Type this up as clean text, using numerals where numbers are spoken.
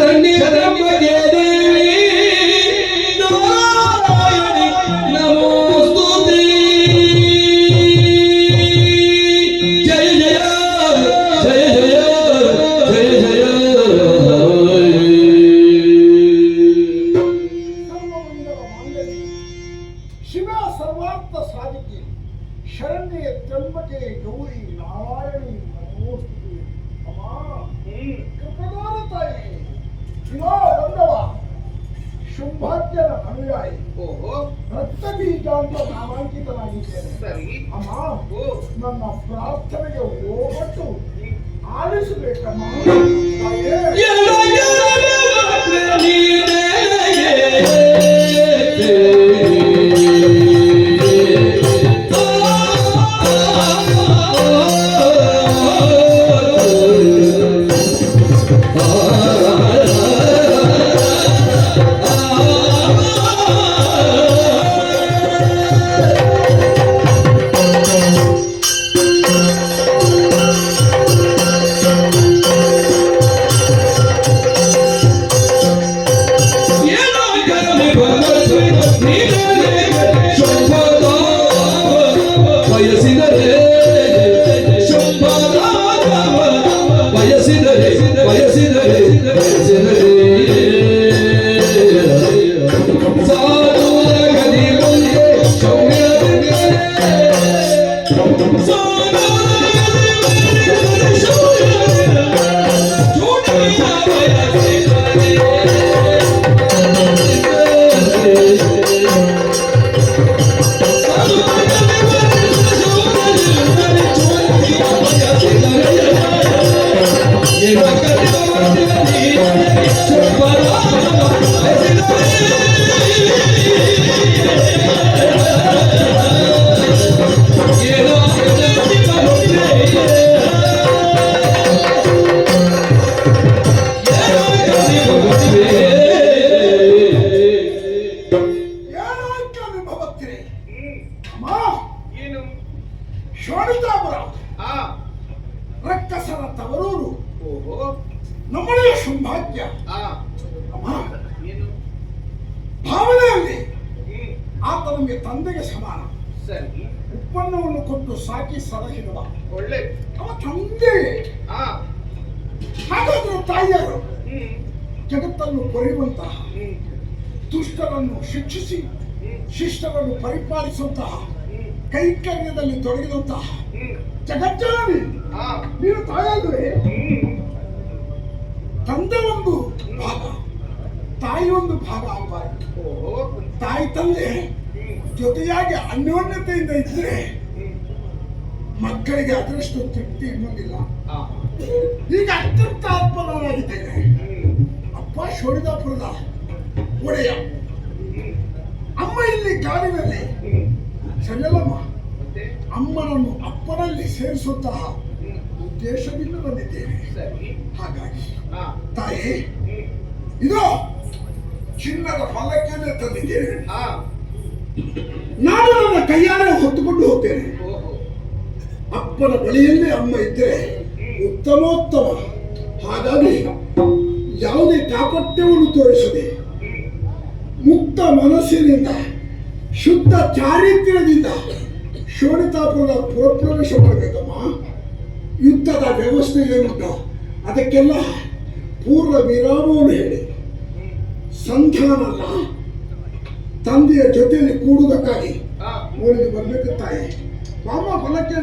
ಶರಣ್ಯ ತ್ರ್ಯಂಬಕೆ ದೇವಿ ನಾರಾಯಣಿ ನಮೋಸ್ತುತೇ. ಜಯ ಜಯ ಜಯ ಜಯ ಜಯ ಜಯ. ಶಿವ ಸರ್ವಾರ್ಥ ಸಾಧಿಕೆ ಶರಣ್ಯ ತ್ರ್ಯಂಬಕೆ ಗೌರಿ ನಾರಾಯಣಿ ನಮೋಸ್ತುತೆ. ಅಮ್ಮ ಕೃಪದಾನ ತಾಯಿ ಶಿವಾ ಬಂದವ ಶುಭಾಜ್ಯನ ಅನುಯಾಯಿ ರಕ್ತ ಬೀಜ ಅಂತ ನಾಮಾಂಕಿತನಾಗಿದ್ದೇನೆ. ಸರಿ ಅಮ್ಮ ನನ್ನ ಪ್ರಾರ್ಥನೆಗೆ ಹೋಗಟ್ಟು ಆಲಿಸಬೇಕಮ್ಮ ತಾಯೇ. ಶೋಣಿತಾಪುರ ರಕ್ಕಸರ ತವರೂರು ನಮ್ಮನೆಯ ಸೌಭಾಗ್ಯ. ಅಮ್ಮ ಭಾವನೆಯಲ್ಲಿ ಆತ ನಮಗೆ ತಂದೆಗೆ ಸಮಾನ. ಸರಿ ಉತ್ಪನ್ನವನ್ನು ಕೊಟ್ಟು ಸಾಕಿ ಸಲಹಿದವ ಒಳ್ಳೆ ಅವ ತಂದೆ. ಹಾಗಾದ್ರೆ ತಾಯಿಯರು ಜಗತ್ತನ್ನು ಕೊರೆಯುವಂತಹ, ದುಷ್ಟರನ್ನು ಶಿಕ್ಷಿಸಿ ಶಿಷ್ಟರನ್ನು ಪರಿಪಾಲಿಸುವಂತಹ ಕೈಕರ್ಯದಲ್ಲಿ ತೊಡಗಿದಂತಹ ಜಗಜ್ಜನನಿ ನೀನು ತಾಯಲ್ವೇ? ತಂದೆ ಒಂದು ಭಾಗ, ತಾಯಿ ಒಂದು ಭಾಗ ಆಗಬಾರದು. ತಾಯಿ ತಂದೆ ಜೊತೆಯಾಗಿ ಅನ್ಯೋನ್ಯತೆಯಿಂದ ಇದ್ರೆ ಮಕ್ಕಳಿಗೆ ಅದರಷ್ಟು ತೃಪ್ತಿ ಇನ್ನೊಂದಿಲ್ಲ. ಈಗ ಅತ್ಯಂತ ಆತ್ಮನಾಗಿದ್ದೇನೆ. ಅಪ್ಪ ಶೋಣಿತಾಪುರದ ಒಡೆಯ, ಅಮ್ಮ ಇಲ್ಲಿ ಕಾಡಿನಲ್ಲಿ. ಸರಿಯಲ್ಲಮ್ಮ, ಅಮ್ಮನನ್ನು ಅಪ್ಪನಲ್ಲಿ ಸೇರಿಸುವಂತಹ ಉದ್ದೇಶದಿಂದ ಬಂದಿದ್ದೇನೆ. ಹಾಗಾಗಿ ತಾಯಿ, ಇದು ಚಿನ್ನದ ಪಲ್ಲಕ್ಕಿಯನ್ನೇ ತಂದಿದ್ದೇನೆ. ನಾನು ನನ್ನ ಕೈಯಾರೆ ಹೊತ್ತುಕೊಂಡು ಹೋಗ್ತೇನೆ. ಅಪ್ಪನ ಬಳಿಯಲ್ಲೇ ಅಮ್ಮ ಇದ್ದರೆ ಉತ್ತಮೋತ್ತಮ. ಹಾಗಾಗಿ ಯಾವುದೇ ಕಾಪಟ್ಯವನ್ನು ತೋರಿಸದೆ ಮುಕ್ತ ಮನಸ್ಸಿನಿಂದ ಶುದ್ಧ ಚಾರಿತ್ರ್ಯದಿಂದ ಶೋಣಿತಾಪುರದ ಪುರಪ್ರವೇಶ ಮಾಡಬೇಕಮ್ಮ. ಯುದ್ಧದ ವ್ಯವಸ್ಥೆ ಏನುಂಟು ಅದಕ್ಕೆಲ್ಲ ಪೂರ್ವ ವಿರಾಮವನ್ನು ಹೇಳಿ ಸಂಧಾನಲ್ಲ ತಂದೆಯ ಜೊತೆಯಲ್ಲಿ ಕೂಡುವುದಕ್ಕಾಗಿ ಓಡಿದು ಬರಬೇಕು ತಾಯಿ. ಬಾಮ ಫಲಕ್ಕೆ